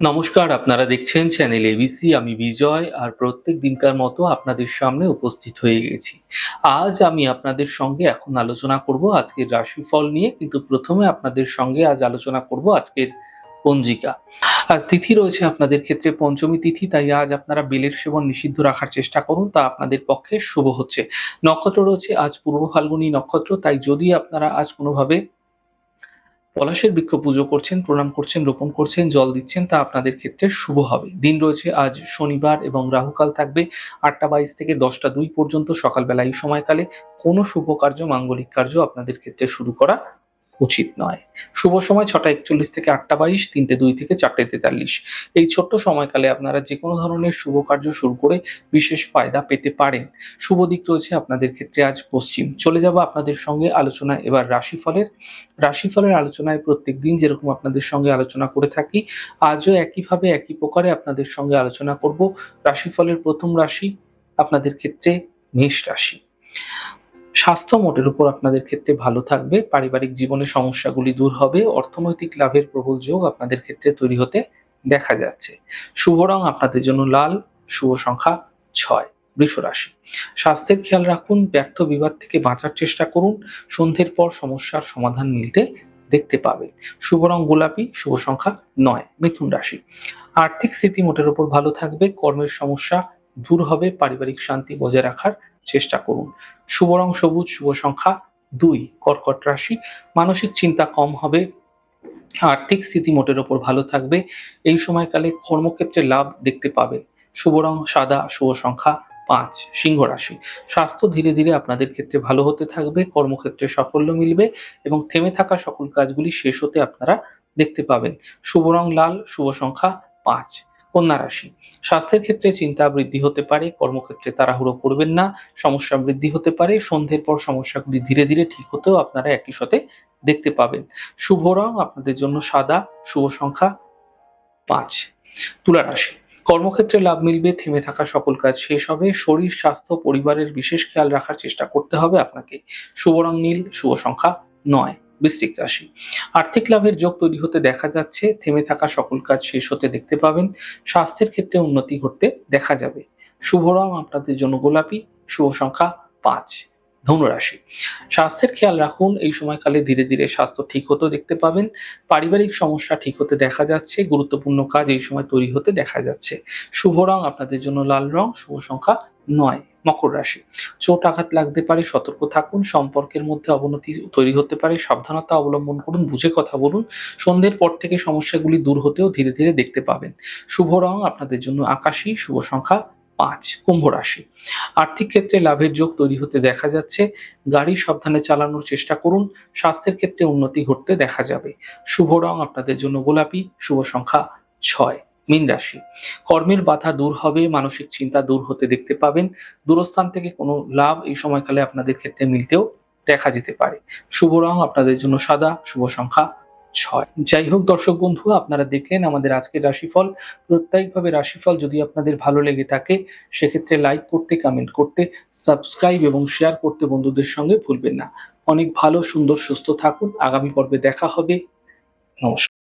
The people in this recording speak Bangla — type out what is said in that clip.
নমস্কার, আপনারা দেখছেন চ্যানেল এবিসি। আমি বিজয় আর প্রত্যেক দিনকার মতো আপনাদের সামনে উপস্থিত হয়ে গেছি। আজ আমি আপনাদের সঙ্গে এখন আলোচনা করব আজকের রাশিফল নিয়ে, কিন্তু প্রথমে আপনাদের সঙ্গে আজ আলোচনা করব আজকের পঞ্জিকা। আজ তিথি রয়েছে আপনাদের ক্ষেত্রে পঞ্চমী তিথি, তাই আজ আপনারা বেলের সেবন নিষিদ্ধ রাখার চেষ্টা করুন, তা আপনাদের পক্ষে শুভ হচ্ছে। নক্ষত্র রয়েছে আজ পূর্ব ফাল্গুনী নক্ষত্র, তাই যদি আপনারা আজ কোনোভাবে পলাশের বৃক্ষ পুজো করছেন, প্রণাম করছেন, রোপণ করছেন, জল দিচ্ছেন, তা আপনাদের ক্ষেত্রে শুভ হবে। দিন রয়েছে আজ শনিবার এবং রাহুকাল থাকবে 8টা 22 থেকে 10টা 2 পর্যন্ত। সকালবেলা এই সময়কালে কোনো শুভ কার্য, মাঙ্গলিক কার্য আপনাদের ক্ষেত্রে শুরু করা উচিত নয়। শুভ সময় 6টা 41 থেকে 8টা 22, 3টে 2 থেকে 4টে 43। এই ছোট্ট সময়কালে আপনারা যে কোনো ধরনের শুভ কার্য শুরু করে বিশেষ ফায়দা পেতে পারেন। শুভ দিক রয়েছে আপনাদের ক্ষেত্রে আজ পশ্চিম। চলে যাব আপনাদের সঙ্গে আলোচনায় এবার রাশিফলের আলোচনায় প্রত্যেকদিন যেরকম আপনাদের সঙ্গে আলোচনা করে থাকি, আজও একইভাবে একই প্রকারে আপনাদের সঙ্গে আলোচনা করব। রাশিফলের প্রথম রাশি আপনাদের ক্ষেত্রে মেষ রাশি। স্বাস্থ্য মোটের উপর আপনাদের ক্ষেত্রে ভালো থাকবে, পারিবারিক জীবনে সমস্যাগুলি দূর হবে, অর্থনৈতিক লাভের প্রবল যোগ আপনাদের ক্ষেত্রে তৈরি হতে দেখা যাচ্ছে। শুভ রং আপনাদের জন্য লাল, শুভ সংখ্যা 6। বৃষ রাশি। স্বাস্থ্যের খেয়াল রাখুন, ব্যর্থ বিবাদ থেকে বাঁচার চেষ্টা করুন, সন্ধ্যের পর সমস্যার সমাধান মিলতে দেখতে পাবে। শুভ রং গোলাপি, শুভ সংখ্যা 9। মিথুন রাশি। আর্থিক স্থিতি মোটের উপর ভালো থাকবে, কর্মের সমস্যা দূর হবে, পারিবারিক শান্তি বজায় রাখার চেষ্টা করুন। শুভ রং সবুজ, শুভ সংখ্যা 2। কর্কট রাশি। মানসিক চিন্তা কম হবে, আর্থিক স্থিতি মোটের ওপর ভালো থাকবে, এই সময়কালে কর্মক্ষেত্রে লাভ দেখতে পাবেন। শুভ রং সাদা, শুভ সংখ্যা 5। সিংহ রাশি। স্বাস্থ্য ধীরে ধীরে আপনাদের ক্ষেত্রে ভালো হতে থাকবে, কর্মক্ষেত্রে সাফল্য মিলবে এবং থেমে থাকা সকল কাজগুলি শেষ হতে আপনারা দেখতে পাবেন। শুভ রং লাল, শুভ সংখ্যা 5। কন্যা রাশি। স্বাস্থ্যের ক্ষেত্রে চিন্তা বৃদ্ধি হতে পারে, কর্মক্ষেত্রে তাড়াহুড়ো করবেন না, সমস্যা বৃদ্ধি হতে পারে, সন্ধ্যের পর সমস্যাগুলি ধীরে ধীরে ঠিক হতেও আপনারা একই সাথে দেখতে পাবেন। শুভ রং আপনাদের জন্য সাদা, শুভ সংখ্যা 5। তুলা রাশি। কর্মক্ষেত্রে লাভ মিলবে, থেমে থাকা সকল কাজ শেষ হবে, শরীর স্বাস্থ্য পরিবারের বিশেষ খেয়াল রাখার চেষ্টা করতে হবে আপনাকে। শুভ রং নীল, শুভ সংখ্যা 9। বৃশ্চিক রাশি। আর্থিক লাভের যোগ তৈরি হতে দেখা যাচ্ছে, থেমে থাকা সকল কাজ শেষ হতে দেখতে পাবেন, স্বাস্থ্যের ক্ষেত্রে উন্নতি ঘটতে দেখা যাবে। শুভ রং আপনাদের জন্য গোলাপি, শুভ সংখ্যা 5। ধনুরাশি। স্বাস্থ্যের খেয়াল রাখুন, এই সময়কালে ধীরে ধীরে স্বাস্থ্য ঠিক হতেও দেখতে পাবেন, পারিবারিক সমস্যা ঠিক হতে দেখা যাচ্ছে, গুরুত্বপূর্ণ কাজ এই সময় তৈরি হতে দেখা যাচ্ছে। শুভ রং আপনাদের জন্য লাল রং, শুভ সংখ্যা 9। মকর রাশি। চোট আঘাত লাগতে পারে, সতর্ক থাকুন, সম্পর্কের মধ্যে অবনতি তৈরি হতে পারে, সাবধানতা অবলম্বন করুন, বুঝে কথা বলুন, সন্ধ্যের পর থেকে সমস্যাগুলি দূর হতেও ধীরে ধীরে দেখতে পাবেন। শুভ রং আপনাদের জন্য আকাশী, শুভ সংখ্যা 5। কুম্ভ রাশি। আর্থিক ক্ষেত্রে লাভের যোগ তৈরি হতে দেখা যাচ্ছে, গাড়ি সাবধানে চালানোর চেষ্টা করুন, স্বাস্থ্যের ক্ষেত্রে উন্নতি ঘটতে দেখা যাবে। শুভ রং আপনাদের জন্য গোলাপি, শুভ সংখ্যা 6। মীন রাশি। কর্মের বাধা দূর হবে, মানসিক চিন্তা দূর হতে দেখতে পাবেন, দূরস্থান থেকে কোনো লাভ এই সময়কালে আপনাদের ক্ষেত্রে মিলতেও দেখা যেতে পারে। শুভ রং আপনাদের জন্য সাদা, শুভ সংখ্যা 6। যাই হোক দর্শক বন্ধু, আপনারা দেখলেন আমাদের আজকের রাশিফল। প্রত্যেকভাবে রাশিফল যদি আপনাদের ভালো লেগে থাকে, সেক্ষেত্রে লাইক করতে, কমেন্ট করতে, সাবস্ক্রাইব এবং শেয়ার করতে বন্ধুদের সঙ্গে ভুলবেন না। অনেক ভালো, সুন্দর, সুস্থ থাকুন। আগামী পর্বে দেখা হবে। নমস্কার।